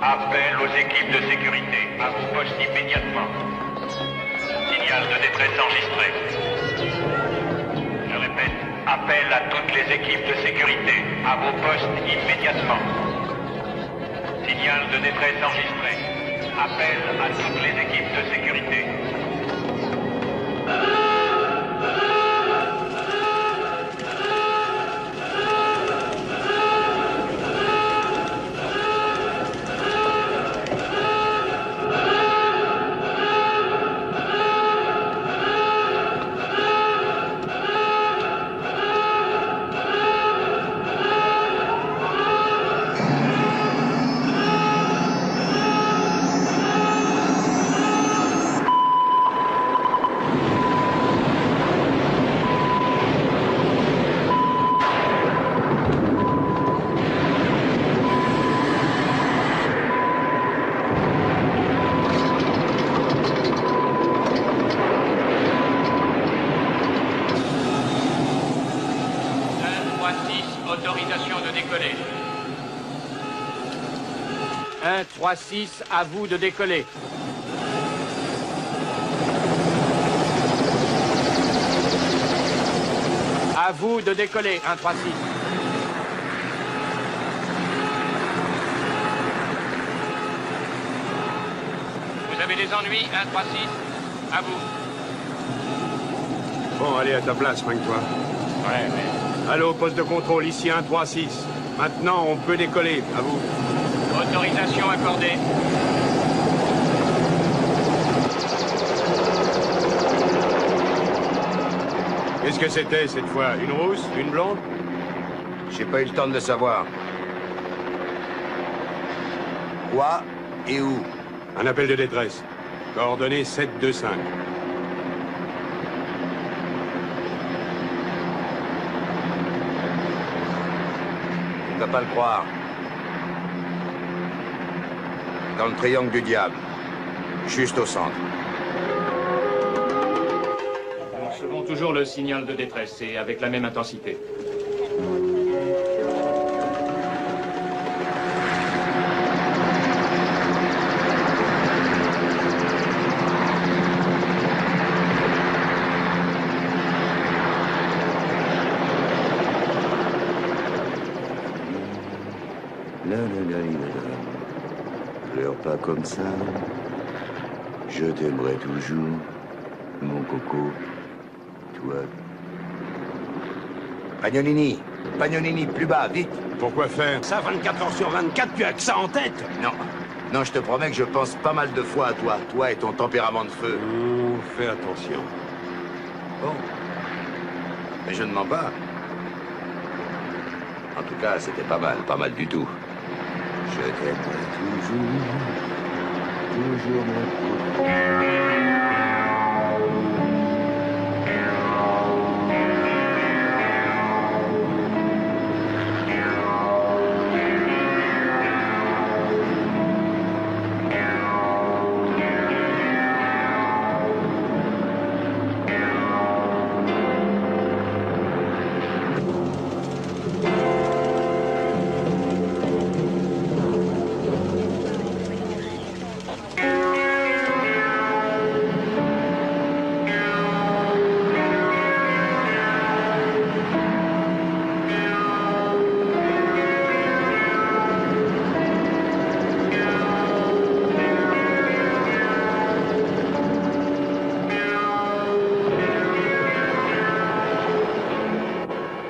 Appel aux équipes de sécurité. À vos postes immédiatement. Signal de détresse enregistré. Je répète, appel à toutes les équipes de sécurité. À vos postes immédiatement. Signal de détresse enregistré. Appel à toutes les équipes de sécurité. Autorisation de décoller. 136, à vous de décoller. À vous de décoller, 136. Vous avez des ennuis, 136? À vous. Bon, allez à ta place, soigne-toi. Ouais, mais... Allô, poste de contrôle, ici 136. Maintenant, on peut décoller, à vous. Autorisation accordée. Qu'est-ce que c'était cette fois? Une rousse? Une blonde? J'ai pas eu le temps de le savoir. Quoi et où? Un appel de détresse. Coordonnées 725. Tu vas pas le croire. Dans le triangle du diable. Juste au centre. Nous recevons toujours le signal de détresse et avec la même intensité. Pleure pas comme ça. Je t'aimerai toujours, mon coco. Toi. Pagnolini, Pagnolini, plus bas, vite. Pourquoi faire? Ça, 24 heures sur 24, tu as que ça en tête. Non, non, je te promets que je pense pas mal de fois à toi, toi et ton tempérament de feu. Fais attention. Bon. Mais je ne mens pas. En tout cas, c'était pas mal du tout. Je t'aimerai toujours, mon coco.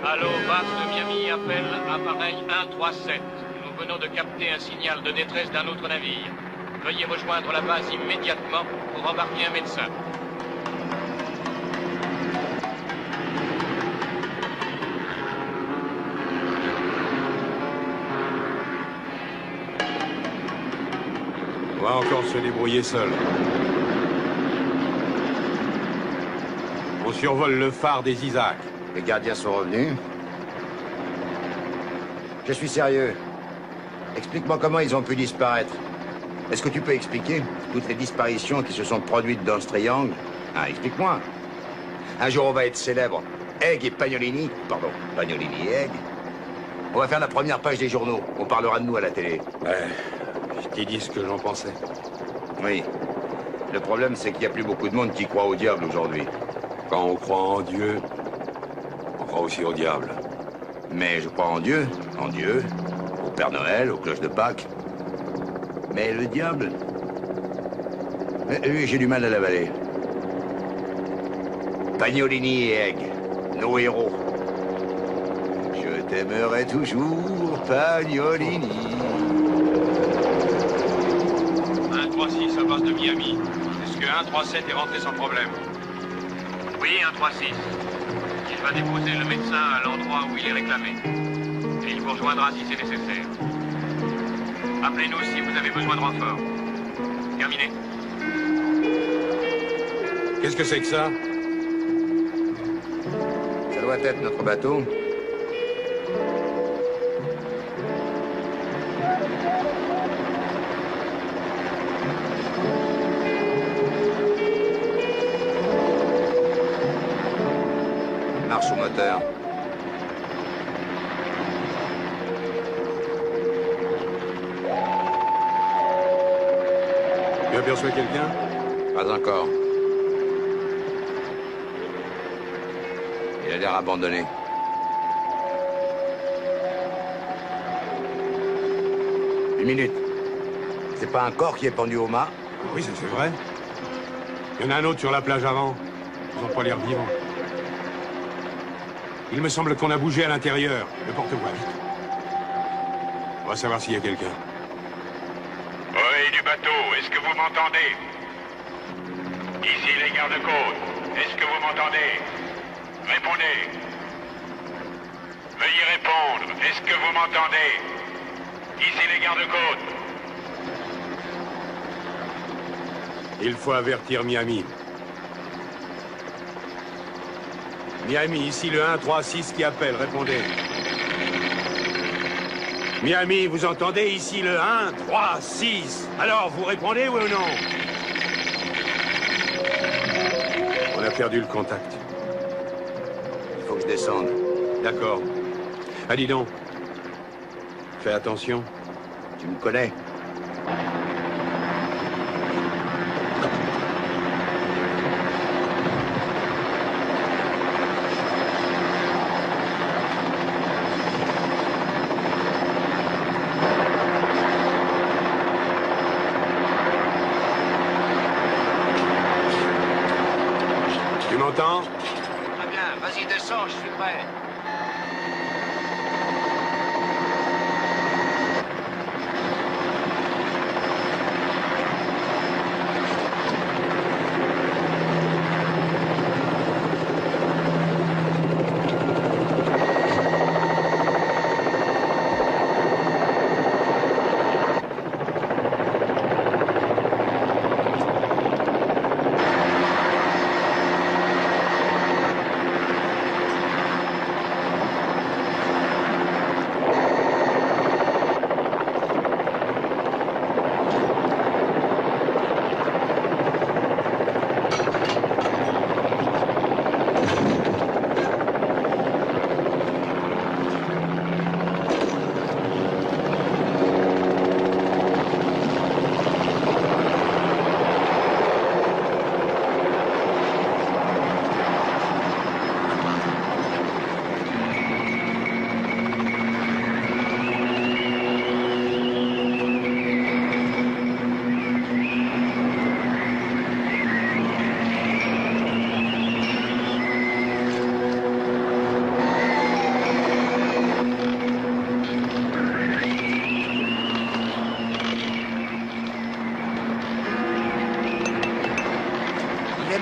Allô, base de Miami, appel appareil 137. Nous venons de capter un signal de détresse d'un autre navire. Veuillez rejoindre la base immédiatement pour embarquer un médecin. On va encore se débrouiller seul. On survole le phare des Isaacs. Les gardiens sont revenus. Je suis sérieux. Explique-moi comment ils ont pu disparaître. Est-ce que tu peux expliquer toutes les disparitions qui se sont produites dans ce triangle? Ah, explique-moi. Un jour, on va être célèbre. Egg et Pagnolini. Pardon, Pagnolini et Egg. On va faire la première page des journaux. On parlera de nous à la télé. Ouais, Je t'ai dit ce que j'en pensais. Oui. Le problème, c'est qu'il n'y a plus beaucoup de monde qui croit au diable aujourd'hui. Quand on croit en Dieu, on croit aussi au diable. Mais je crois en Dieu, au Père Noël, aux cloches de Pâques. Mais le diable... Lui, j'ai du mal à l'avaler. Pagnolini et Egg, nos héros. Je t'aimerai toujours, Pagnolini. 136 à base de Miami. Est-ce que 137 est rentré sans problème? Oui, 136. Il va déposer le médecin à l'endroit où il est réclamé. Et il vous rejoindra si c'est nécessaire. Appelez-nous si vous avez besoin de renfort. Terminé. Qu'est-ce que c'est que ça? Ça doit être notre bateau. Marche au moteur. Tu aperçois quelqu'un? Pas encore. Il a l'air abandonné. Une minute. C'est pas un corps qui est pendu au mât? Oui, ça c'est vrai. Il y en a un autre sur la plage avant. Ils ont pas l'air vivants. Il me semble qu'on a bougé à l'intérieur. Le porte-voix, vite. On va savoir s'il y a quelqu'un. Oui, du bateau, est-ce que vous m'entendez? Ici les gardes-côtes, est-ce que vous m'entendez? Répondez. Veuillez répondre, est-ce que vous m'entendez? Ici les gardes-côtes. Il faut avertir Miami. Miami, ici le 136 qui appelle, répondez. Miami, vous entendez? Ici le 136. Alors, vous répondez, oui ou non? On a perdu le contact. Il faut que je descende. D'accord. Ah, dis donc. Fais attention. Tu me connais? Tu m'entends? Très bien, vas-y, descends, je suis prêt.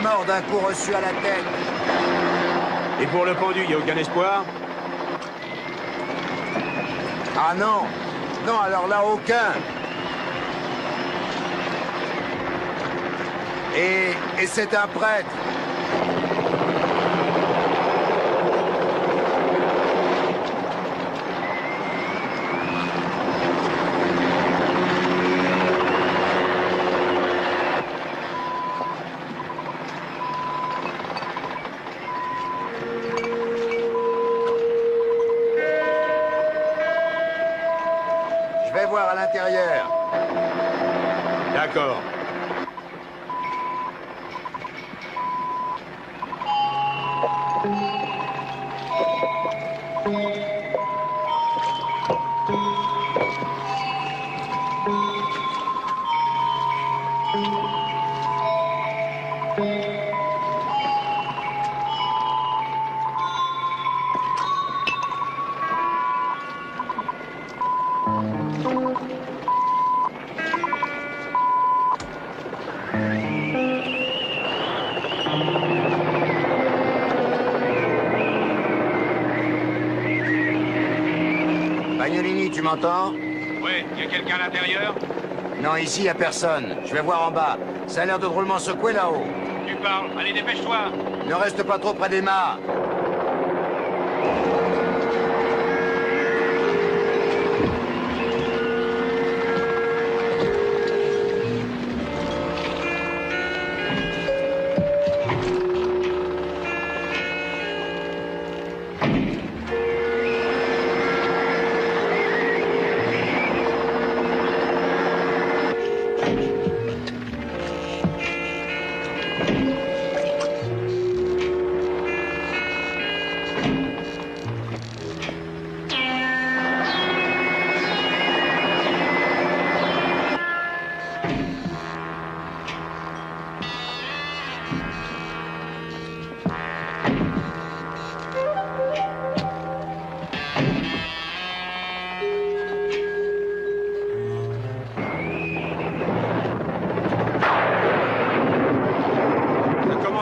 Mort d'un coup reçu à la tête. Et pour le pendu, il n'y a aucun espoir? Ah non. Non, alors là, aucun. Et c'est un prêtre. Je vais voir à l'intérieur. D'accord. Bagnolini, tu m'entends? Ouais, y a quelqu'un à l'intérieur? Non, ici, y a personne. Je vais voir en bas. Ça a l'air de drôlement secouer là-haut. Tu parles, allez dépêche-toi. Ne reste pas trop près des mâts.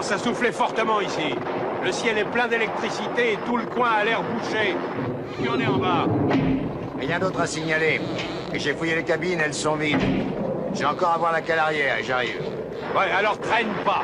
Ça soufflait fortement ici. Le ciel est plein d'électricité et tout le coin a l'air bouché. Qui en est en bas? Rien d'autre à signaler. Et j'ai fouillé les cabines, elles sont vides. J'ai encore à voir la cale arrière et j'arrive. Ouais, alors traîne pas.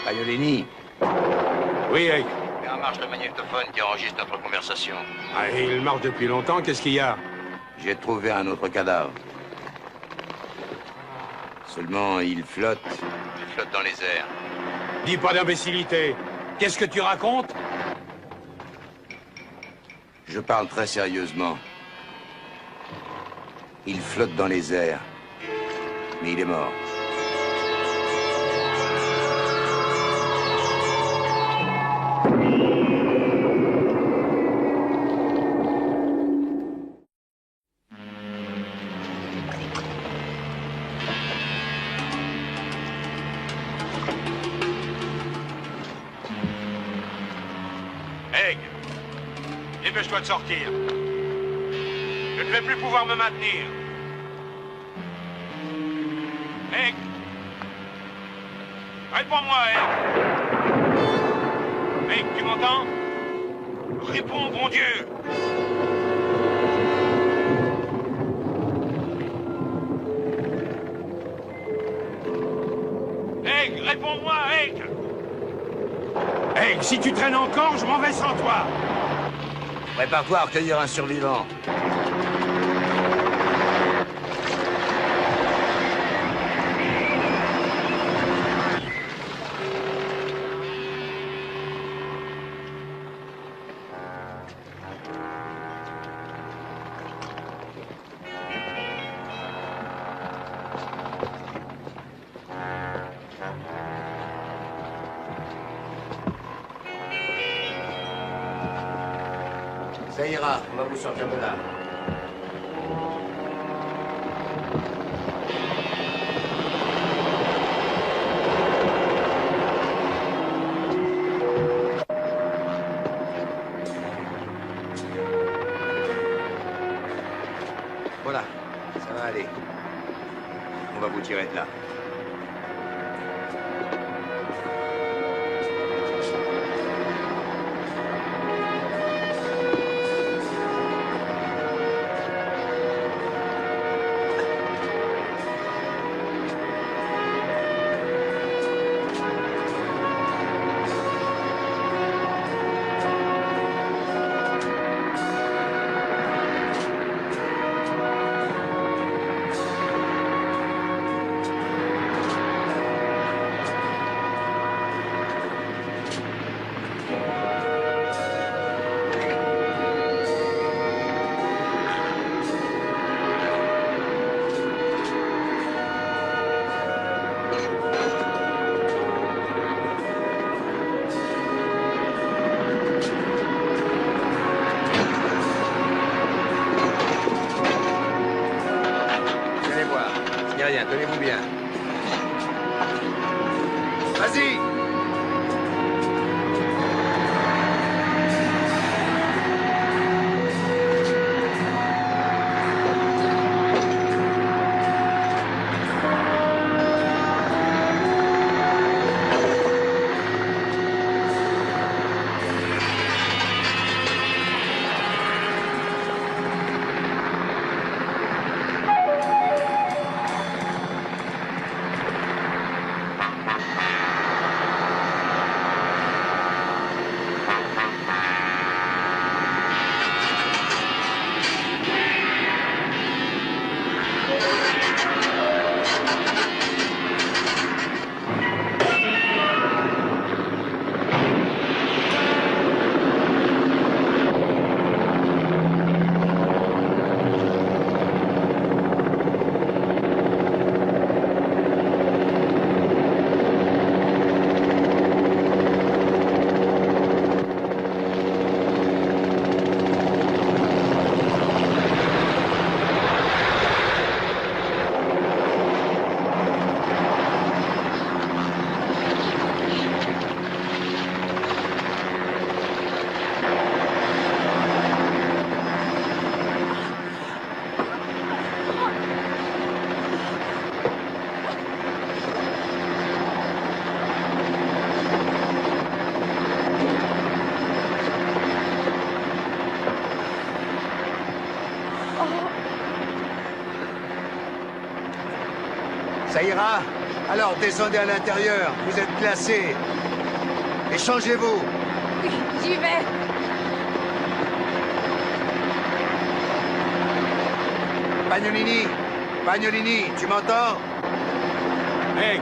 Bagnolini, Oui, Hank. mets en marche le magnétophone qui enregistre notre conversation. Ah, il marche depuis longtemps, qu'est-ce qu'il y a? J'ai trouvé un autre cadavre. Seulement, il flotte. Il flotte dans les airs. Dis pas d'imbécilité. Qu'est-ce que tu racontes? Je parle très sérieusement. Il flotte dans les airs. Mais il est mort. Egg, dépêche-toi de sortir. Je ne vais plus pouvoir me maintenir. Egg, réponds-moi, Egg. Egg, tu m'entends? Réponds, bon Dieu. Egg, réponds-moi, Egg. Hey, si tu traînes encore, je m'en vais sans toi. Prépare-toi à recueillir un survivant. Ça ira, on va vous sortir de là. vous tirez de là. Rien, tenez-vous bien. Vas-y! Ça ira? Alors descendez à l'intérieur, vous êtes classés. Et changez-vous. Oui, j'y vais. Pagnolini, Pagnolini, tu m'entends? Hey,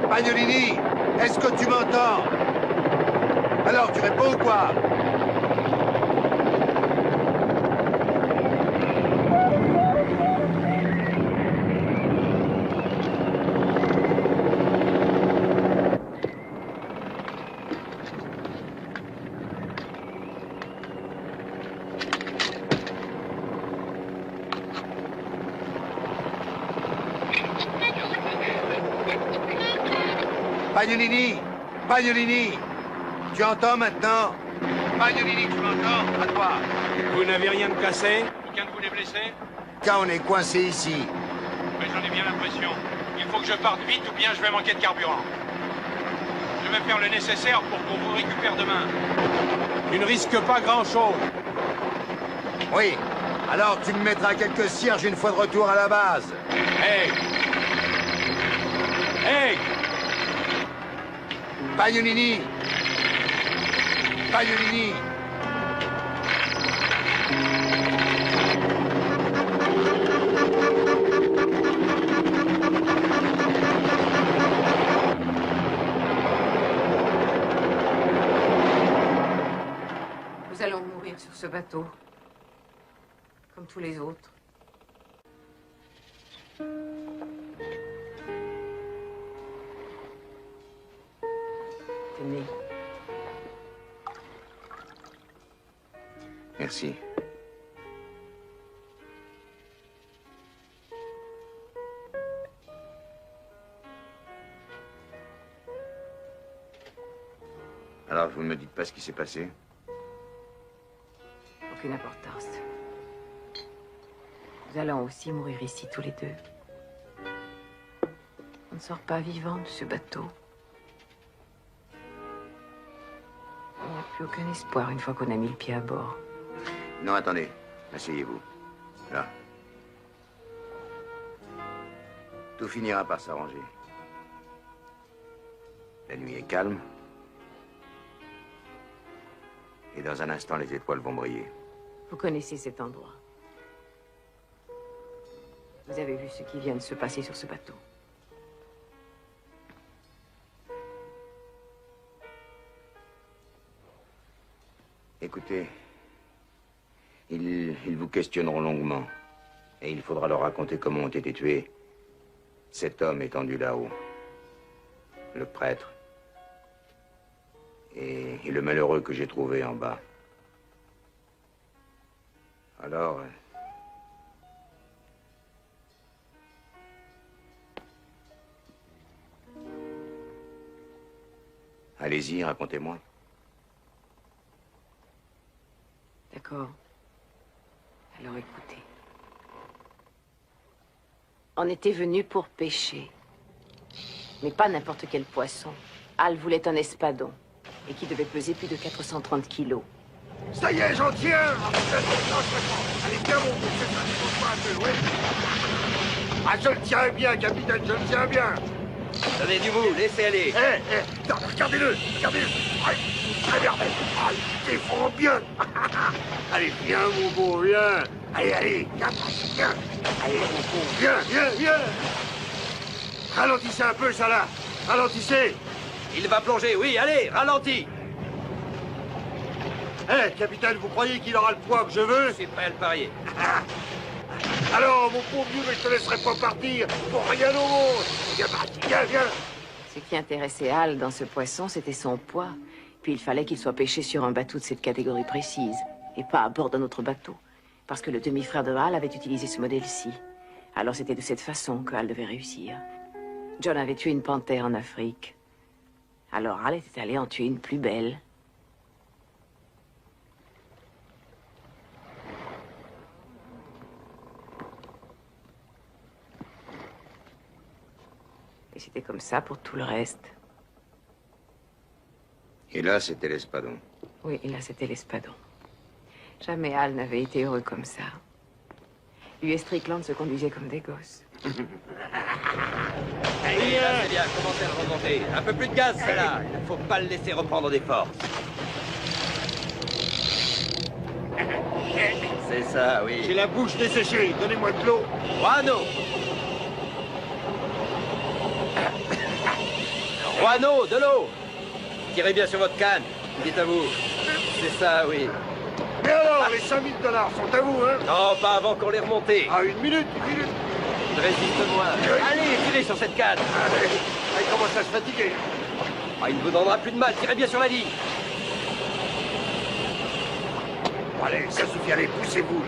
Pagnolini, est-ce que tu m'entends? Alors, tu réponds ou quoi? Pagnolini, Pagnolini, tu entends maintenant? Pagnolini, tu m'entends? À toi. vous n'avez rien de cassé? Aucun de vous n'est blessé? Quand on est coincé ici, Mais j'en ai bien l'impression. Il faut que je parte vite ou bien je vais manquer de carburant. Je vais faire le nécessaire pour qu'on vous récupère demain. Tu ne risques pas grand-chose. oui. Alors tu me mettras quelques cierges une fois de retour à la base. Hey! Hey! Pagnolini, Pagnolini. Nous allons mourir sur ce bateau. Comme tous les autres. Tenez. Merci. Alors, vous ne me dites pas ce qui s'est passé? Aucune importance. Nous allons aussi mourir ici tous les deux. On ne sort pas vivant de ce bateau. Il n'y a plus aucun espoir une fois qu'on a mis le pied à bord. Non, attendez. Asseyez-vous. Là. Tout finira par s'arranger. La nuit est calme. Et dans un instant, les étoiles vont briller. Vous connaissez cet endroit. Vous avez vu ce qui vient de se passer sur ce bateau. Écoutez, ils vous questionneront longuement. Et il faudra leur raconter comment ont été tués cet homme étendu là-haut. Le prêtre. Et le malheureux que j'ai trouvé en bas. Alors... allez-y, racontez-moi. D'accord. Alors écoutez. On était venu pour pêcher. Mais pas n'importe quel poisson. Al voulait un espadon. Et qui devait peser plus de 430 kilos. Ça y est, j'en tiens. Allez, viens, mon gros, c'est ça, ne pas un peu loin. Ah, je le tiens bien, capitaine, je le tiens bien. Donnez du mou, laissez aller. Regardez-le, regardez-le. Allez, merde. Il défend bien. Allez, viens, mon beau, viens. Allez, viens. Allez, mon beau, viens. Ralentissez un peu, ça là. Ralentissez. Il va plonger, oui, allez, ralentis. Capitaine, vous croyez qu'il aura le poids que je veux? Je suis prêt à le parier. Alors, mon pauvre vieux, mais je te laisserai pas partir pour rien au monde. Viens. Ce qui intéressait Al dans ce poisson, c'était son poids. Puis il fallait qu'il soit pêché sur un bateau de cette catégorie précise, et pas à bord d'un autre bateau. Parce que le demi-frère de Al avait utilisé ce modèle-ci. Alors c'était de cette façon que Al devait réussir. John avait tué une panthère en Afrique. Alors Al était allé en tuer une plus belle. Et c'était comme ça pour tout le reste. Et là, c'était l'espadon. Oui, et là, c'était l'espadon. Jamais Al n'avait été heureux comme ça. Lui et Strickland se conduisaient comme des gosses. C'est bien, commencez à le remonter. Un peu plus de gaz, celle-là. Il ne faut pas le laisser reprendre des forces. C'est ça, oui. J'ai la bouche desséchée, donnez-moi de l'eau. Juano Juano, de l'eau. Tirez bien sur votre canne. Dites à vous. C'est ça, oui. Mais alors, les 5000 $ sont à vous, hein? Non, pas avant qu'on les remonte. Ah, une minute. Résiste-moi. Allez, tirez sur cette canne. Allez, il commence à se fatiguer. Ah, il ne vous donnera plus de mal. Tirez bien sur la ligne. Bon, allez, ça suffit, allez, poussez-vous.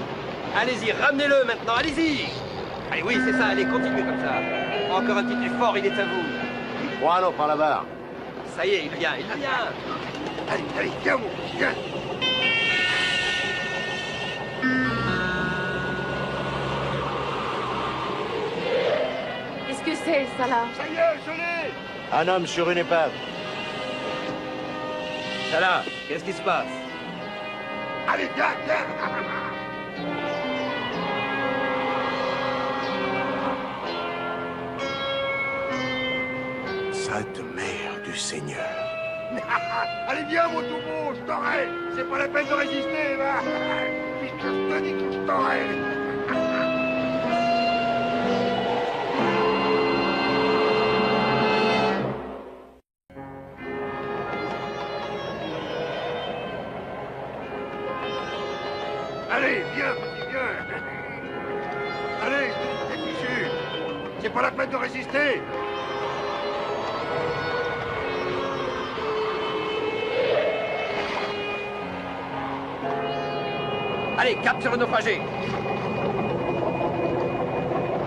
Allez-y, ramenez-le maintenant, allez-y. Allez, oui, c'est ça, allez, continuez comme ça. Encore un petit effort, il est à vous. Juan, par la barre. Ça y est, il vient. Allez, viens, mon viens. Qu'est-ce que c'est, ça, là? Ça y est, je l'ai. Un homme sur une épave. Ça là, qu'est-ce qui se passe? Allez, viens. Sainte Mère du Seigneur. Allez, viens, mon toupeau, je t'aurai. C'est pas la peine de résister, va. Puisque je te dis que je t'aurai. Allez, viens, petit, viens. Allez, t'es fichu. C'est pas la peine de résister. Allez, cap sur le naufragé.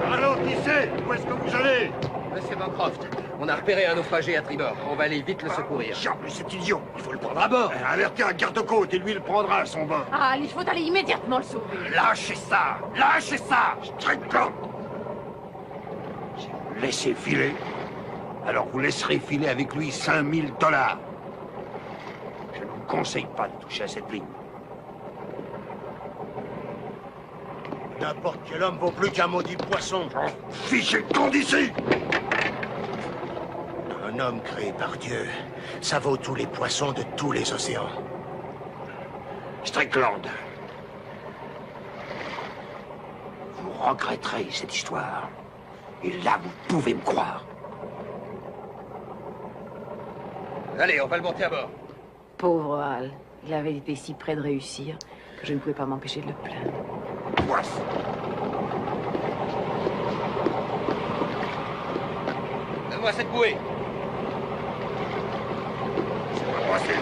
Ralentissez. Où est-ce que vous allez? Monsieur Bancroft, on a repéré un naufragé à tribord. On va aller vite le secourir. Tiens, mais cet idiot, Il faut le prendre à bord. avertis un garde-côte et lui il prendra à son bain. Al, il faut aller immédiatement le sauver. Lâchez ça! Lâchez ça! Strickland! Si vous le laissez filer, alors vous laisserez filer avec lui 5000 $. Je ne vous conseille pas de toucher à cette ligne. N'importe quel homme vaut plus qu'un maudit poisson. Fichez le camp d'ici! Un homme créé par Dieu, ça vaut tous les poissons de tous les océans. Strickland, vous regretterez cette histoire. Et là, vous pouvez me croire. Allez, on va le monter à bord. Pauvre Al. Il avait été si près de réussir que je ne pouvais pas m'empêcher de le plaindre. Poisse. Donne-moi cette bouée. C'est pas passé.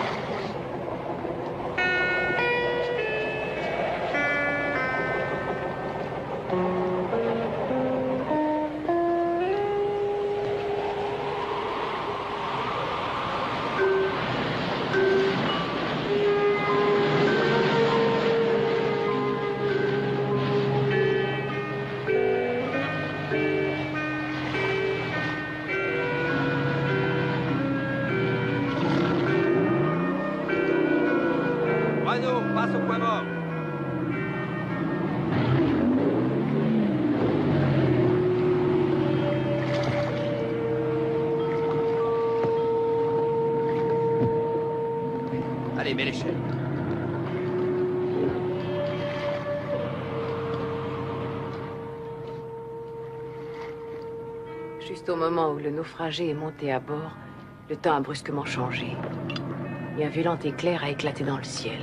Renaud, passe au point mort. Allez, mets l'échelle. Juste au moment où le naufragé est monté à bord, le temps a brusquement changé. Et un violent éclair a éclaté dans le ciel.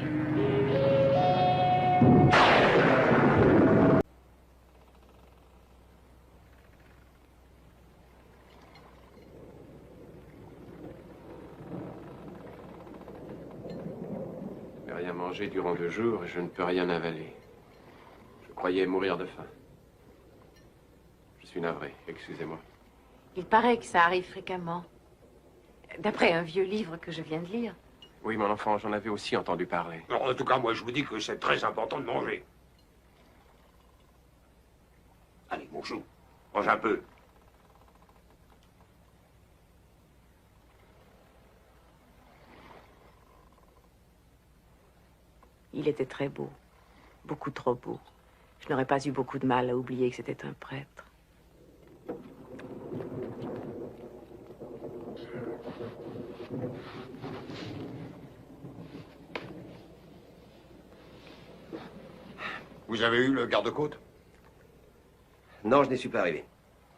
Je n'ai rien mangé durant 2 jours et je ne peux rien avaler. Je croyais mourir de faim. Je suis navré, excusez-moi. Il paraît que ça arrive fréquemment. D'après un vieux livre que je viens de lire. Oui, mon enfant, j'en avais aussi entendu parler. Non, en tout cas, moi, je vous dis que c'est très important de manger. Allez, mon chou, mange un peu. Il était très beau. Beaucoup trop beau. Je n'aurais pas eu beaucoup de mal à oublier que c'était un prêtre. Vous avez eu le garde-côte? Non, je n'y suis pas arrivé.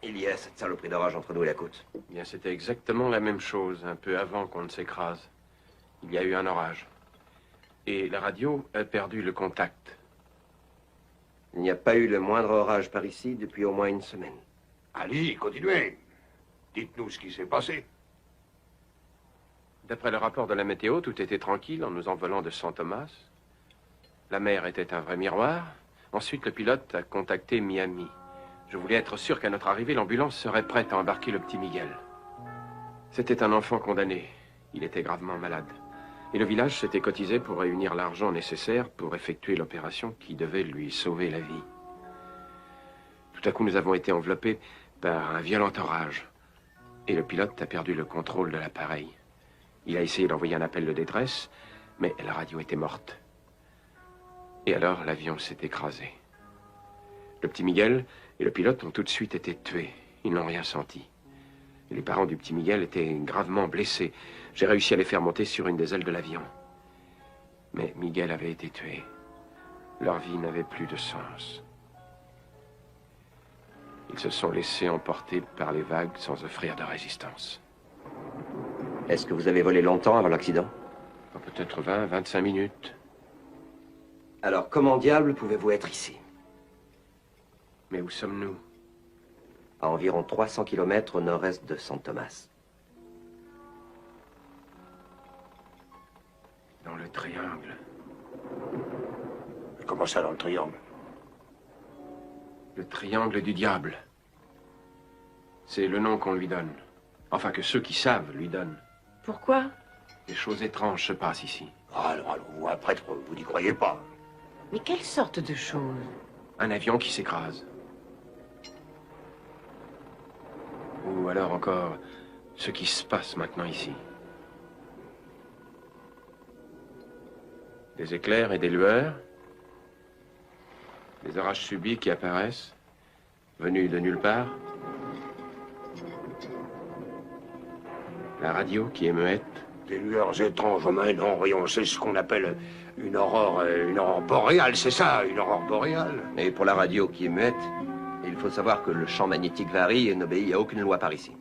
Il y a cette saloperie d'orage entre nous et la côte. Eh bien, c'était exactement la même chose, un peu avant qu'on ne s'écrase. Il y a eu un orage. Et la radio a perdu le contact. Il n'y a pas eu le moindre orage par ici depuis au moins 1 semaine. Allez-y, continuez. Dites-nous ce qui s'est passé. D'après le rapport de la météo, tout était tranquille en nous envolant de San Thomas. La mer était un vrai miroir. Ensuite, le pilote a contacté Miami. Je voulais être sûr qu'à notre arrivée, l'ambulance serait prête à embarquer le petit Miguel. C'était un enfant condamné. Il était gravement malade. Et le village s'était cotisé pour réunir l'argent nécessaire pour effectuer l'opération qui devait lui sauver la vie. Tout à coup, nous avons été enveloppés par un violent orage. Et le pilote a perdu le contrôle de l'appareil. Il a essayé d'envoyer un appel de détresse, mais la radio était morte. Et alors, l'avion s'est écrasé. Le petit Miguel et le pilote ont tout de suite été tués. Ils n'ont rien senti. Et les parents du petit Miguel étaient gravement blessés. J'ai réussi à les faire monter sur une des ailes de l'avion. Mais Miguel avait été tué. Leur vie n'avait plus de sens. Ils se sont laissés emporter par les vagues sans offrir de résistance. Est-ce que vous avez volé longtemps avant l'accident? Peut-être 20, 25 minutes. Alors, comment diable pouvez-vous être ici? Mais où sommes-nous? À environ 300 km au nord-est de San Thomas. Dans le triangle. Comment ça, dans le triangle? Le triangle du diable. C'est le nom qu'on lui donne. Enfin, que ceux qui savent lui donnent. Pourquoi? Des choses étranges se passent ici. Alors, vous, un prêtre, vous n'y croyez pas. Mais quelle sorte de choses? Un avion qui s'écrase. Ou alors encore, ce qui se passe maintenant ici. Des éclairs et des lueurs. Des orages subits qui apparaissent, venus de nulle part. La radio qui est muette. Des lueurs étranges, mais non, voyons, c'est ce qu'on appelle une aurore boréale, c'est ça, une aurore boréale. Et pour la radio qui est muette, il faut savoir que le champ magnétique varie et n'obéit à aucune loi par ici.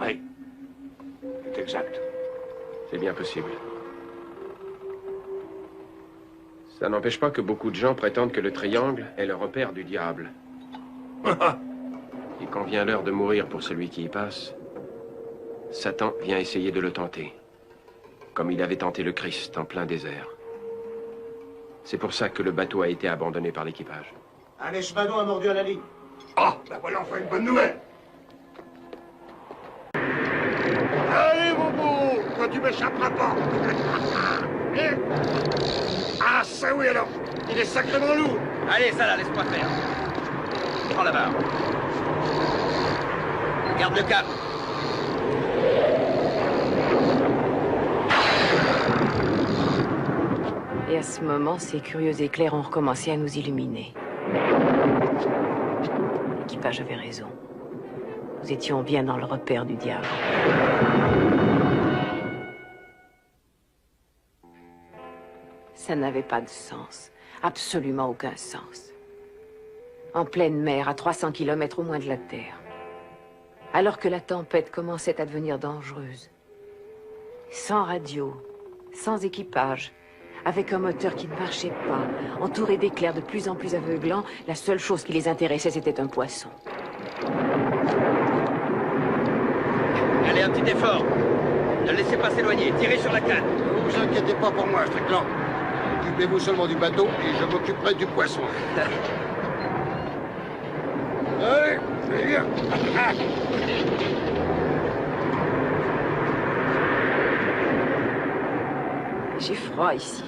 Oui, c'est exact. C'est bien possible. Ça n'empêche pas que beaucoup de gens prétendent que le triangle est le repère du diable. Et quand vient l'heure de mourir pour celui qui y passe, Satan vient essayer de le tenter, comme il avait tenté le Christ en plein désert. C'est pour ça que le bateau a été abandonné par l'équipage. Un échevanon a mordu à la ligne. Ah, ben voilà enfin une bonne nouvelle. Allez, mon beau, toi tu m'échapperas pas. Ah, ça oui alors, il est sacrément lourd. Allez, ça là, laisse-moi faire. Prends la barre. Garde le cap. Et à ce moment, ces curieux éclairs ont recommencé à nous illuminer. L'équipage avait raison. Nous étions bien dans le repère du diable. Ça n'avait pas de sens. Absolument aucun sens. En pleine mer, à 300 kilomètres au moins de la Terre. Alors que la tempête commençait à devenir dangereuse. Sans radio, sans équipage, avec un moteur qui ne marchait pas, entouré d'éclairs de plus en plus aveuglants, la seule chose qui les intéressait, c'était un poisson. Allez, un petit effort. Ne le laissez pas s'éloigner. Tirez sur la canne. Ne vous inquiétez pas pour moi, Strickland. Occupez-vous seulement du bateau et je m'occuperai du poisson. Allez, viens. J'ai froid ici.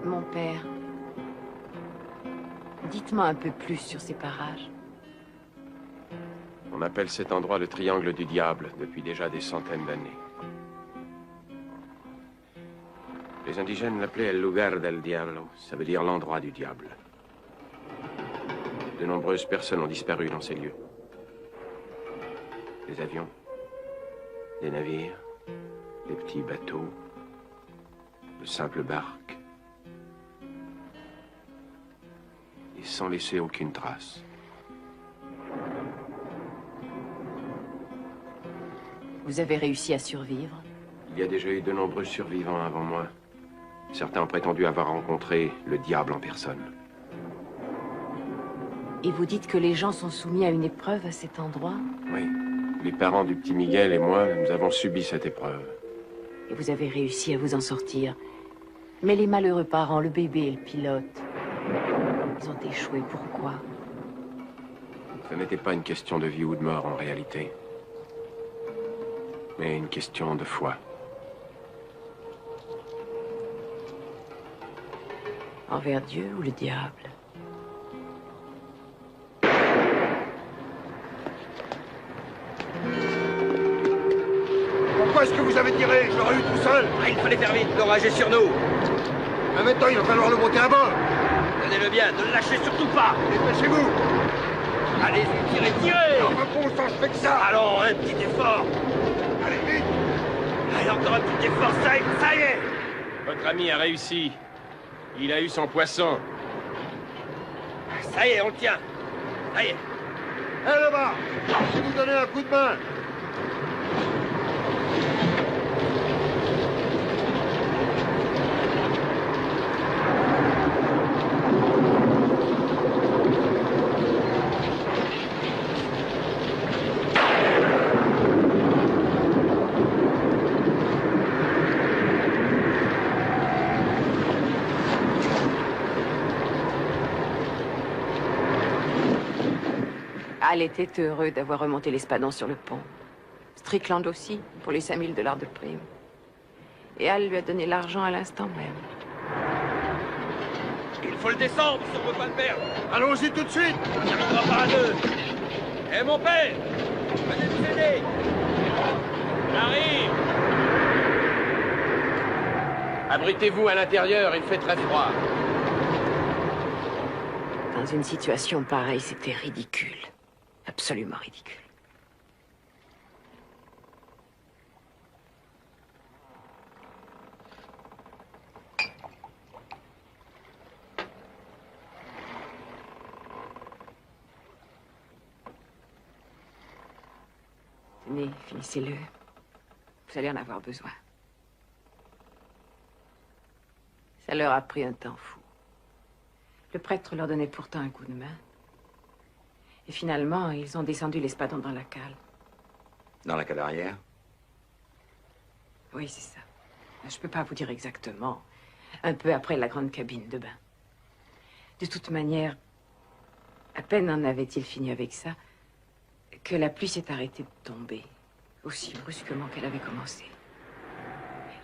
Mon père, dites-moi un peu plus sur ces parages. On appelle cet endroit le triangle du diable depuis déjà des centaines d'années. Les indigènes l'appelaient El Lugar del Diablo, ça veut dire l'endroit du diable. De nombreuses personnes ont disparu dans ces lieux. Des avions, des navires, des petits bateaux, de simples barques. Et sans laisser aucune trace. Vous avez réussi à survivre? Il y a déjà eu de nombreux survivants avant moi. Certains ont prétendu avoir rencontré le diable en personne. Et vous dites que les gens sont soumis à une épreuve à cet endroit? Oui. Les parents du petit Miguel et moi, nous avons subi cette épreuve. Et vous avez réussi à vous en sortir. Mais les malheureux parents, le bébé et le pilote, ils ont échoué. Pourquoi? Ce n'était pas une question de vie ou de mort en réalité. Mais une question de foi. Envers Dieu ou le diable? Pourquoi est-ce que vous avez tiré? Je l'aurais eu tout seul. Ah, il fallait faire vite, l'orage est sur nous. Mais maintenant, il va falloir le monter à bord. Tenez-le bien, ne le lâchez surtout pas. Dépêchez-vous. Allez-y, tirez, tirez. Enfin bon sang, je fais que ça. Allons, un petit effort. Allez, vite. Allez, encore un petit effort, ça y est. Votre ami a réussi. Il a eu son poisson. Ça y est, on le tient. Ça y est. Hé là-bas, je vais vous donner un coup de main. Hal était heureux d'avoir remonté l'espadon sur le pont. Strickland aussi, pour les 5000 $ de prime. Et Hal lui a donné l'argent à l'instant même. Il faut le descendre si on veut pas le perdre. Allons-y tout de suite. On n'y arrivera pas à deux. Hé, mon père, venez nous aider. J'arrive. Abritez-vous à l'intérieur, il fait très froid. Dans une situation pareille, c'était ridicule. Absolument ridicule. Tenez, finissez-le. Vous allez en avoir besoin. Ça leur a pris un temps fou. Le prêtre leur donnait pourtant un coup de main. Et finalement, ils ont descendu l'espadon dans la cale. Dans la cale arrière? Oui, c'est ça. Je peux pas vous dire exactement. Un peu après la grande cabine de bain. De toute manière, à peine en avait-il fini avec ça, que la pluie s'est arrêtée de tomber, aussi brusquement qu'elle avait commencé.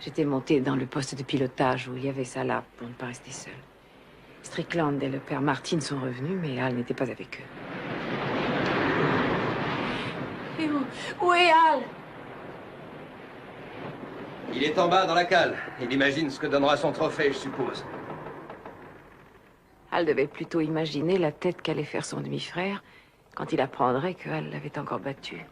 J'étais montée dans le poste de pilotage où il y avait ça là pour ne pas rester seule. Strickland et le père Martin sont revenus, mais Hal n'était pas avec eux. Et où est Hal? Il est en bas dans la cale. Il imagine ce que donnera son trophée, je suppose. Hal devait plutôt imaginer la tête qu'allait faire son demi-frère quand il apprendrait que Hal l'avait encore battu.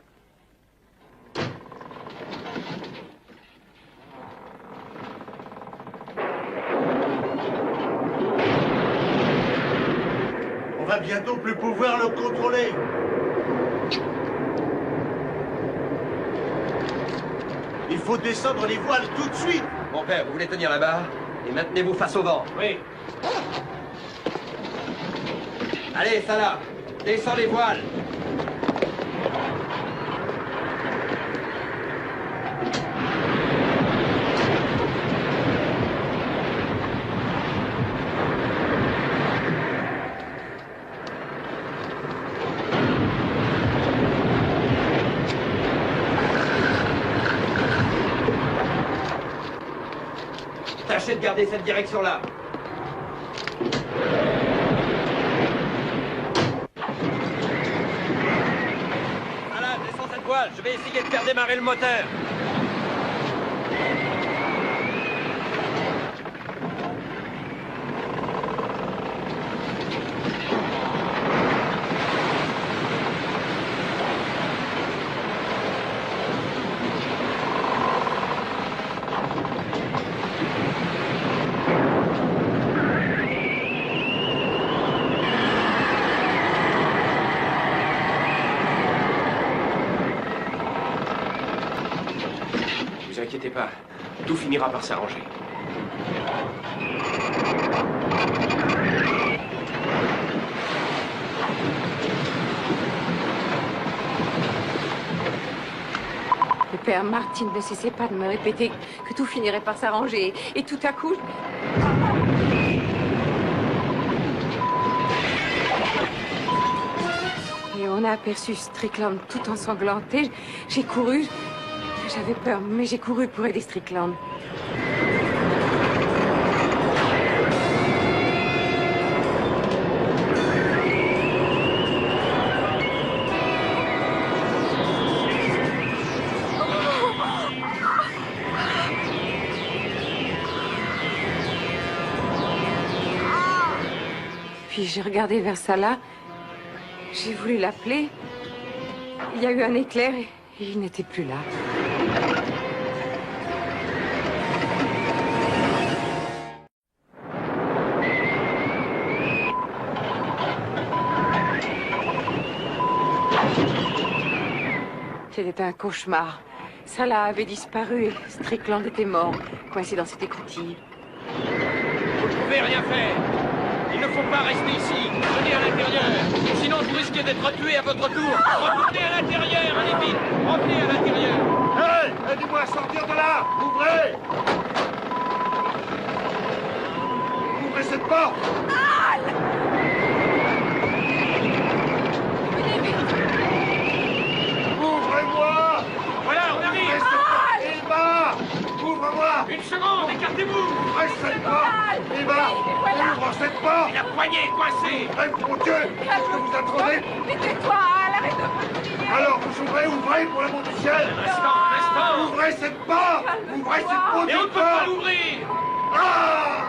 On va bientôt plus pouvoir le contrôler. Il faut descendre les voiles tout de suite. Mon père, vous voulez tenir la barre et maintenez-vous face au vent. Oui. Allez, Salah, descends les voiles. Tâchez de garder cette direction-là. Voilà, descends cette voile. Je vais essayer de faire démarrer le moteur. Ne vous inquiétez pas, tout finira par s'arranger. Le père Martin ne cessait pas de me répéter que tout finirait par s'arranger. Et tout à coup... Et on a aperçu Strickland tout ensanglanté. J'ai couru. J'avais peur, mais j'ai couru pour aider Strickland. Puis j'ai regardé vers Salah. J'ai voulu l'appeler. Il y a eu un éclair et il n'était plus là. C'était un cauchemar. Salah avait disparu et Strickland était mort, coincé dans cette écoutille. Vous ne pouvez rien faire. Il ne faut pas rester ici. Venez à l'intérieur. Sinon, vous risquez d'être tué à votre tour. Revenez à l'intérieur, allez vite. Revenez à l'intérieur. Hey, aidez-moi à sortir de là. Ouvrez. Ouvrez cette porte. Venez vite. Ouvrez-moi. Voilà, on Ouvrez arrive. cette porte. Eva. Ouvre-moi. Une seconde, écartez-vous. Ouvrez cette porte. Eva. Ouvre cette porte. La poignée est coincée. Ouvrez, mon Dieu. Qu'est-ce que vous attendez? Mais tais-toi, Al, arrête de me crier. Alors, vous ouvrez pour l'amour du ciel. Un instant. Ouvrez cette porte. Ouvrez cette Mais on ne maudite peut pas porte. l'ouvrir. Ah!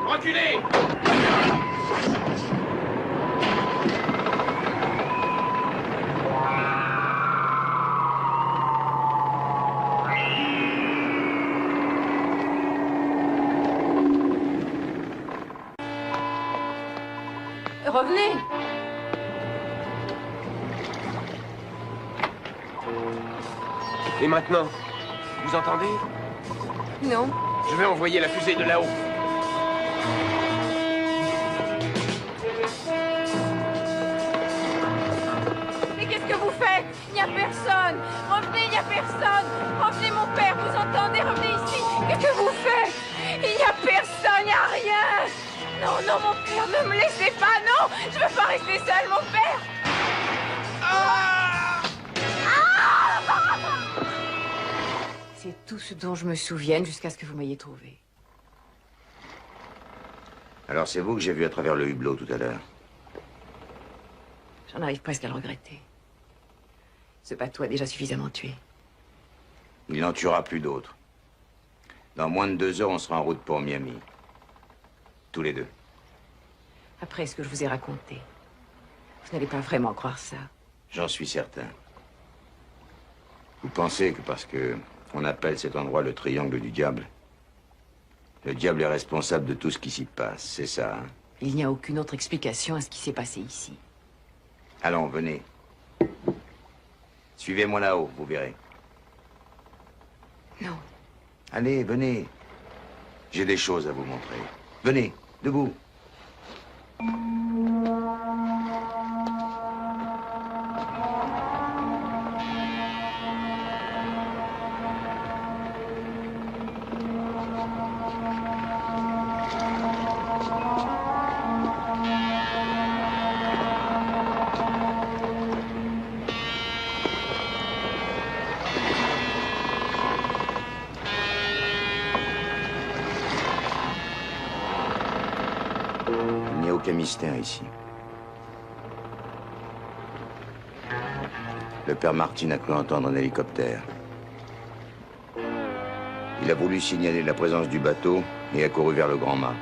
Reculez. Revenez. Et maintenant? Vous entendez? Non. Je vais envoyer la fusée de là-haut. Mais qu'est-ce que vous faites? Il n'y a personne. Revenez, il n'y a personne. Revenez, mon père, vous entendez? Revenez ici. Qu'est-ce que vous faites? Il n'y a personne, il n'y a rien. Non, non, mon père, ne me laissez pas, non. Je veux pas rester seule, mon père. C'est tout ce dont je me souvienne jusqu'à ce que vous m'ayez trouvé. Alors c'est vous que j'ai vu à travers le hublot tout à l'heure. J'en arrive presque à le regretter. Ce bateau a déjà suffisamment tué. Il n'en tuera plus d'autres. Dans moins de 2 heures, on sera en route pour Miami. Tous les deux. Après ce que je vous ai raconté, vous n'allez pas vraiment croire ça. J'en suis certain. Vous pensez que parce que on appelle cet endroit le triangle du diable, le diable est responsable de tout ce qui s'y passe, c'est ça, hein? Il n'y a aucune autre explication à ce qui s'est passé ici. Allons, venez. Suivez-moi là-haut, vous verrez. Non. Allez, venez. J'ai des choses à vous montrer. Venez, debout. Il n'y a aucun mystère ici. Le père Martin a cru entendre un hélicoptère. Il a voulu signaler la présence du bateau et a couru vers le grand mât.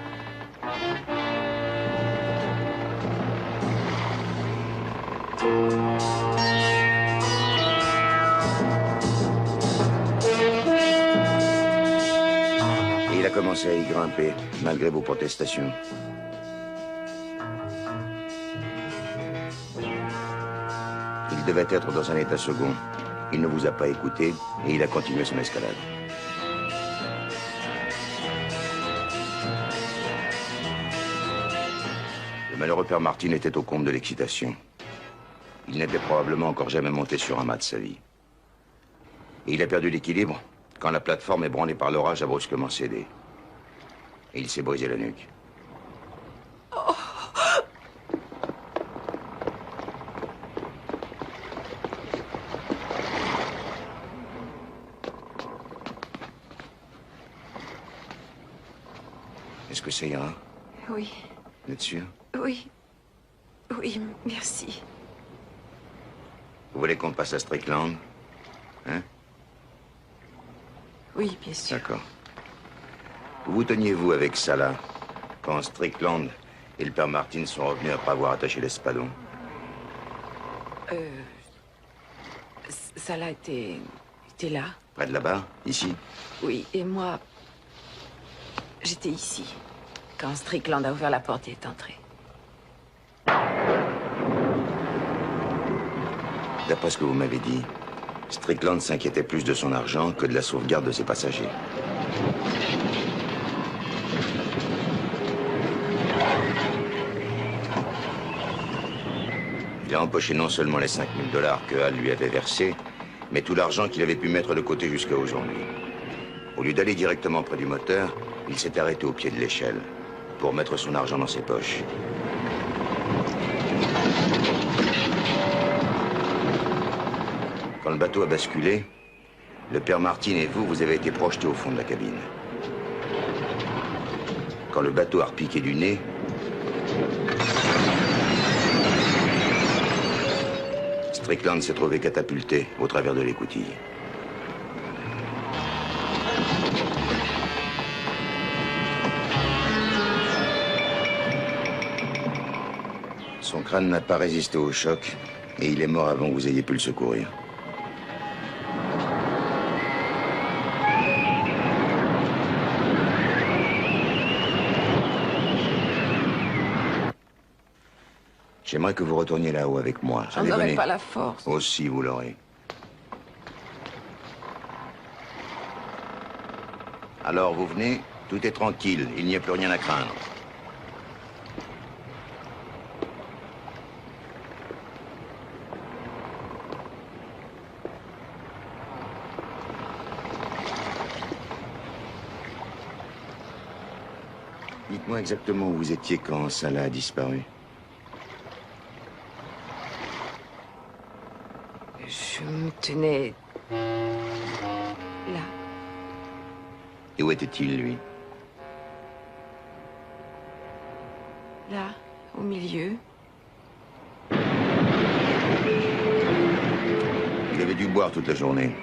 Et il a commencé à y grimper, malgré vos protestations. Il devait être dans un état second. Il ne vous a pas écouté et il a continué son escalade. Le malheureux père Martin était au comble de l'excitation. Il n'était probablement encore jamais monté sur un mât de sa vie. Et il a perdu l'équilibre quand la plateforme, ébranlée par l'orage, a brusquement cédé. Et il s'est brisé la nuque. Est-ce que ça ira? Oui, Vous êtes sûr? oui. Oui, merci. Vous voulez qu'on passe à Strickland? Hein? Oui, bien sûr. D'accord. Où vous teniez-vous avec Salah quand Strickland et le père Martin sont revenus après avoir attaché l'espadon? Salah était là. Près de là-bas? Ici? Oui, et moi, j'étais ici, quand Strickland a ouvert la porte et est entré. D'après ce que vous m'avez dit, Strickland s'inquiétait plus de son argent que de la sauvegarde de ses passagers. Il a empoché non seulement les 5 000 $ que Hal lui avait versés, mais tout l'argent qu'il avait pu mettre de côté jusqu'à aujourd'hui. Au lieu d'aller directement près du moteur, il s'est arrêté au pied de l'échelle pour mettre son argent dans ses poches. Quand le bateau a basculé, le père Martin et vous avez été projetés au fond de la cabine. Quand le bateau a repiqué du nez, Strickland s'est trouvé catapulté au travers de l'écoutille. Son crâne n'a pas résisté au choc et il est mort avant que vous ayez pu le secourir. J'aimerais que vous retourniez là-haut avec moi. J'en aurais pas la force. Aussi, vous l'aurez. Alors, vous venez, tout est tranquille, il n'y a plus rien à craindre. Dites-moi exactement où vous étiez quand Salah a disparu. Je me tenais... là. Et où était-il, lui? Là, au milieu. Il avait dû boire toute la journée.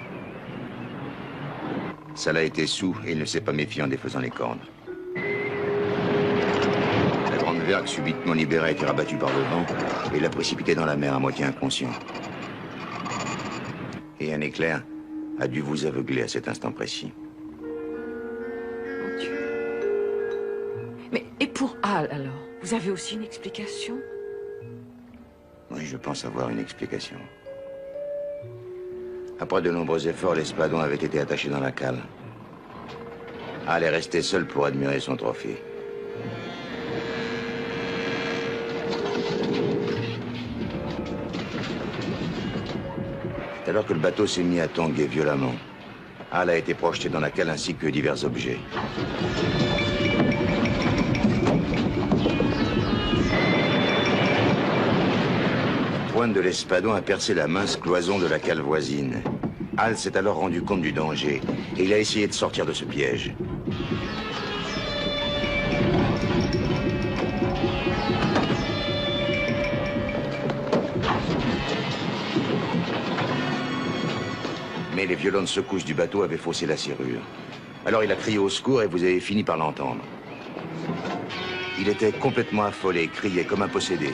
Salah était saoul et il ne s'est pas méfié en défaisant les cordes. La grande vergue subitement libérée a été rabattue par le vent et l'a précipité dans la mer à moitié inconscient. Et un éclair a dû vous aveugler à cet instant précis. Mon Dieu. Mais, et pour Hal, alors? Vous avez aussi une explication? Oui, je pense avoir une explication. Après de nombreux efforts, l'espadon avait été attaché dans la cale. Hal est resté seul pour admirer son trophée. Alors que le bateau s'est mis à tanguer violemment, Hal a été projeté dans la cale ainsi que divers objets. La pointe de l'espadon a percé la mince cloison de la cale voisine. Hal s'est alors rendu compte du danger et il a essayé de sortir de ce piège. Mais les violentes secousses du bateau avaient faussé la serrure. Alors il a crié au secours et vous avez fini par l'entendre. Il était complètement affolé, criait comme un possédé.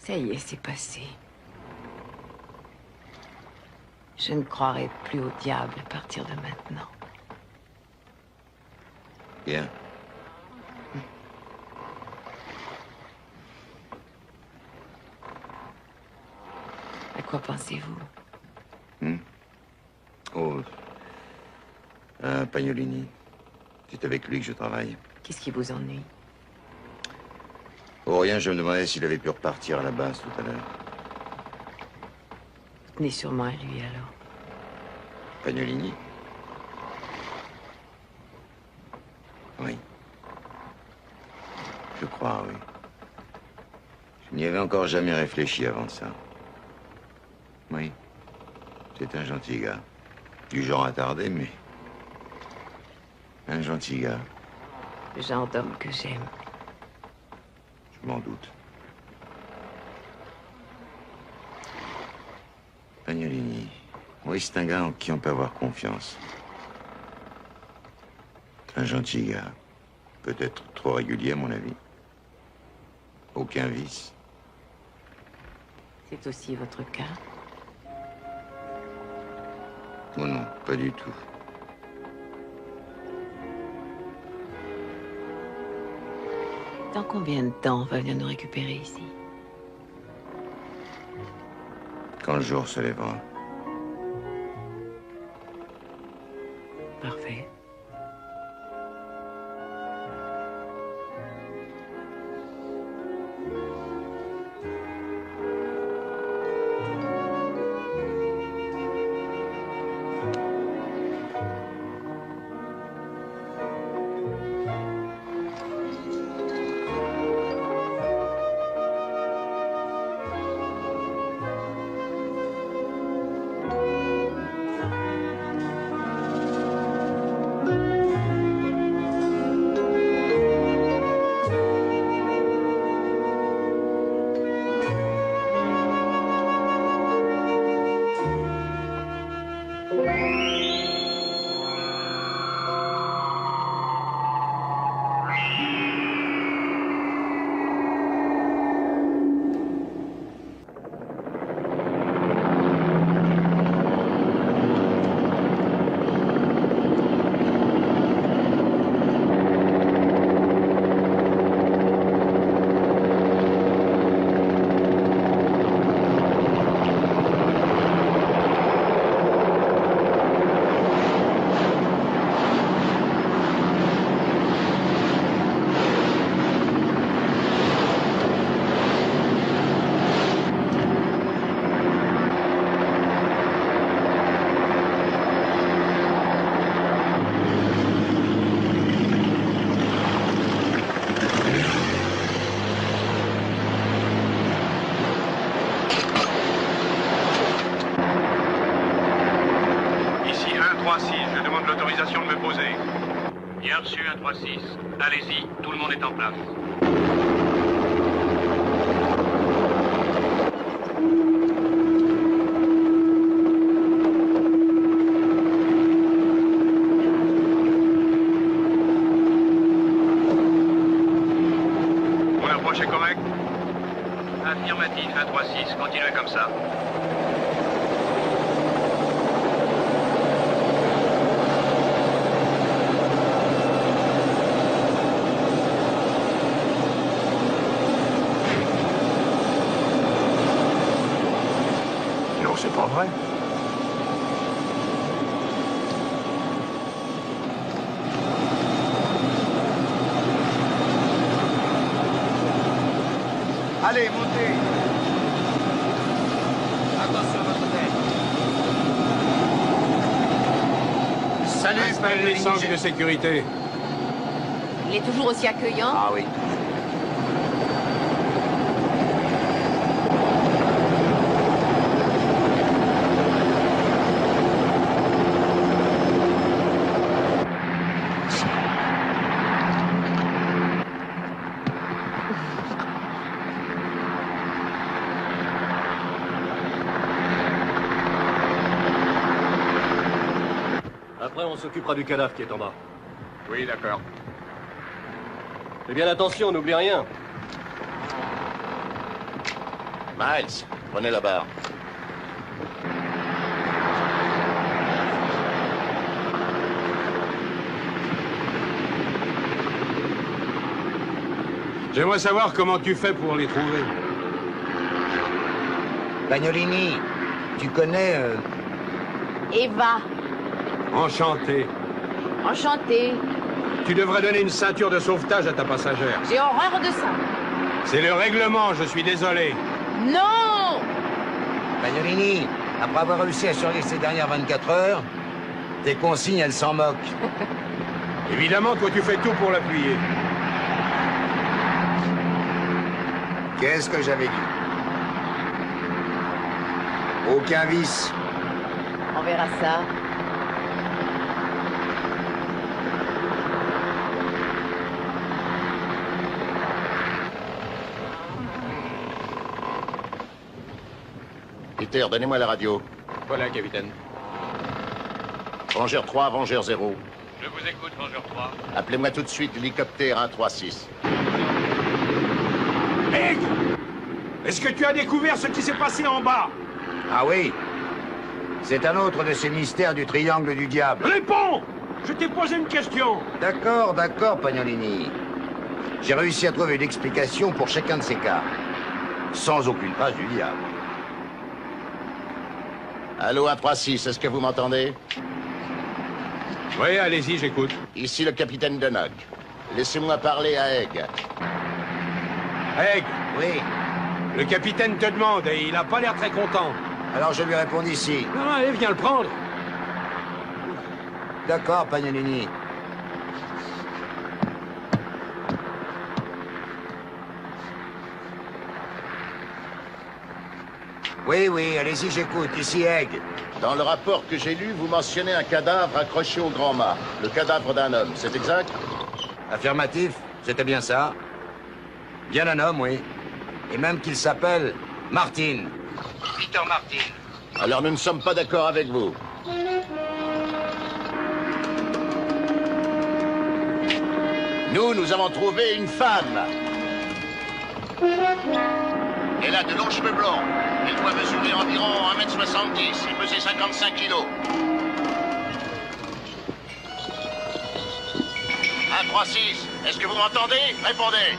Ça y est, c'est passé. Je ne croirai plus au diable à partir de maintenant. Bien. À quoi pensez-vous? Oh. Pagnolini. C'est avec lui que je travaille. Qu'est-ce qui vous ennuie? Oh, rien, je me demandais s'il avait pu repartir à la base tout à l'heure. Vous tenez sûrement à lui, alors. Pagnolini? Oui. Je crois, oui. Je n'y avais encore jamais réfléchi avant ça. Oui. C'est un gentil gars. Du genre attardé, mais... un gentil gars. Le genre d'homme que j'aime. Je m'en doute. Pagnolini. Oui, c'est un gars en qui on peut avoir confiance. Un gentil gars. Peut-être trop régulier, à mon avis. Aucun vice. C'est aussi votre cas? Oh non, pas du tout. Dans combien de temps on va venir nous récupérer ici? Quand le jour se lèvera. Parfait. Je demande l'autorisation de me poser. Bien reçu, 136. Allez-y, tout le monde est en place. Mon approche est correcte? Affirmatif, 136. Continuez comme ça. C'est pas vrai. Allez, montez. Attention à votre tête. Salut, Installe les sangles de sécurité. Il est toujours aussi accueillant? Ah oui. Après, on s'occupera du cadavre qui est en bas. Oui, d'accord. Fais bien attention, n'oublie rien. Miles, prenez la barre. J'aimerais savoir comment tu fais pour les trouver. Pagnolini, tu connais... Eva, Enchanté. enchantée. Tu devrais donner une ceinture de sauvetage à ta passagère. J'ai horreur de ça. C'est le règlement, je suis désolé. Non! Pagnolini, après avoir réussi à survivre ces dernières 24 heures, tes consignes, elles s'en moquent. Évidemment, toi, tu fais tout pour l'appuyer. Qu'est-ce que j'avais dit? Aucun vice. On verra ça. Peter, donnez-moi la radio. Voilà, capitaine. Vengeur 3, Vengeur 0. Je vous écoute, Vengeur 3. Appelez-moi tout de suite l'hélicoptère 136. Egg! Est-ce que tu as découvert ce qui s'est passé en bas? Ah oui? C'est un autre de ces mystères du triangle du diable. Réponds! Je t'ai posé une question. D'accord, Pagnolini. J'ai réussi à trouver une explication pour chacun de ces cas. Sans aucune trace du diable. Allô, 136, est-ce que vous m'entendez? Oui, allez-y, j'écoute. Ici le capitaine Dunnock. Laissez-moi parler à Egg. Egg, Oui. le capitaine te demande et il a pas l'air très content. Alors je lui réponds ici. Non, allez, viens le prendre. D'accord, Pagnolini. Oui, allez-y, j'écoute. Ici, Egg. Dans le rapport que j'ai lu, vous mentionnez un cadavre accroché au grand mât. Le cadavre d'un homme, c'est exact? Affirmatif, c'était bien ça. Bien un homme, oui. Et même qu'il s'appelle Martin. Peter Martin. Alors nous ne sommes pas d'accord avec vous. Nous avons trouvé une femme. Elle a de longs cheveux blancs. Elle doit mesurer environ 1m70 et peser 55 kilos. 136, est-ce que vous m'entendez? Répondez.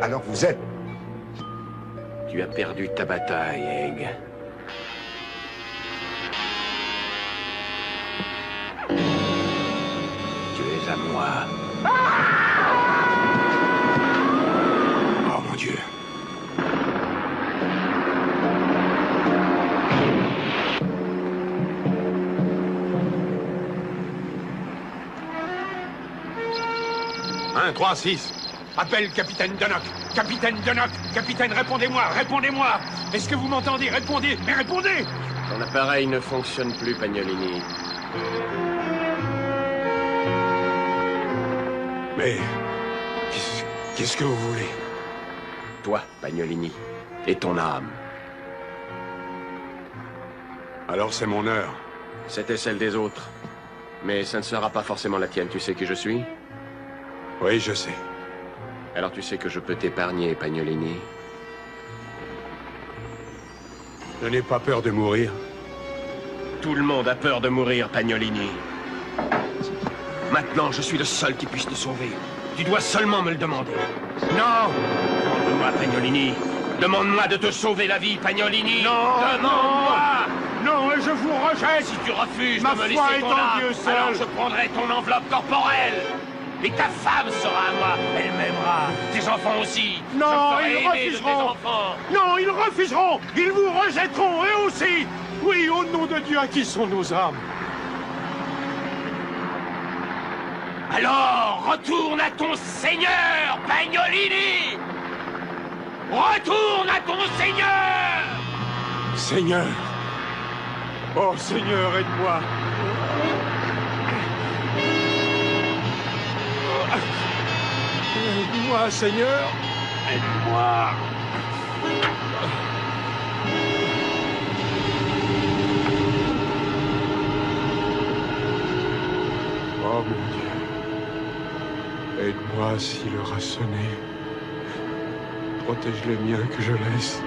Alors vous êtes... Tu as perdu ta bataille, Egg. Tu es à moi. Oh mon Dieu. Un, 3, 6. Appelle Capitaine Dunnock. Capitaine Dunnock. Capitaine, répondez-moi. Répondez-moi. Est-ce que vous m'entendez? Répondez. Mais répondez. Ton appareil ne fonctionne plus, Pagnolini. Mais... Qu'est-ce que vous voulez? Toi, Pagnolini, et ton âme. Alors c'est mon heure. C'était celle des autres. Mais ça ne sera pas forcément la tienne. Tu sais qui je suis? Oui, je sais. Alors tu sais que je peux t'épargner, Pagnolini. Je n'ai pas peur de mourir. Tout le monde a peur de mourir, Pagnolini. Maintenant, je suis le seul qui puisse te sauver. Tu dois seulement me le demander. Non! Demande-moi, Pagnolini. Demande-moi de te sauver la vie, Pagnolini. Non! Demande-moi! Non, je vous rejette! Si tu refuses Ma de me foi laisser est ton en âme, Dieu seul. alors je prendrai ton enveloppe corporelle. Et ta femme sera à moi. Elle m'aimera. Tes enfants aussi. Non, Je me ferai ils aimer de tes refuseront. enfants. Non, ils refuseront. Ils vous rejetteront, eux aussi. Oui, au nom de Dieu, à qui sont nos âmes? Alors, retourne à ton seigneur, Pagnolini! Retourne à ton seigneur! Seigneur! Oh, Seigneur, aide-moi! Aide-moi, Seigneur! Aide-moi! Oh, mon Dieu! Aide-moi si l'heure a sonné. Protège les miens que je laisse.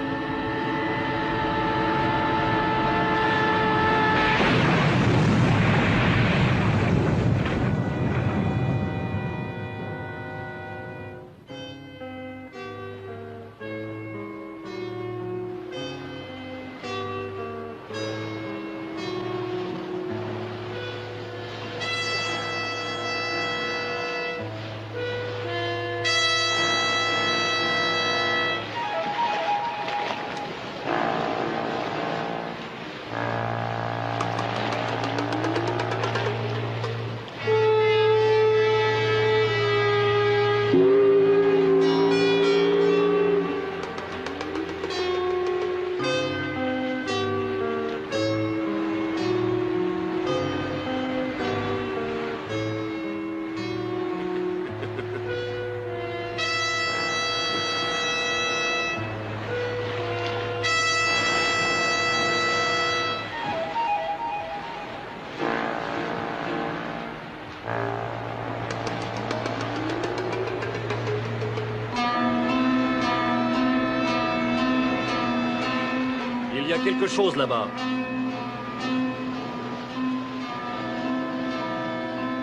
Il y a quelque chose là-bas.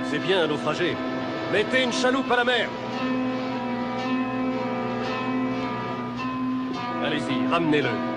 C'est bien un naufragé. Mettez une chaloupe à la mer. Allez-y, ramenez-le.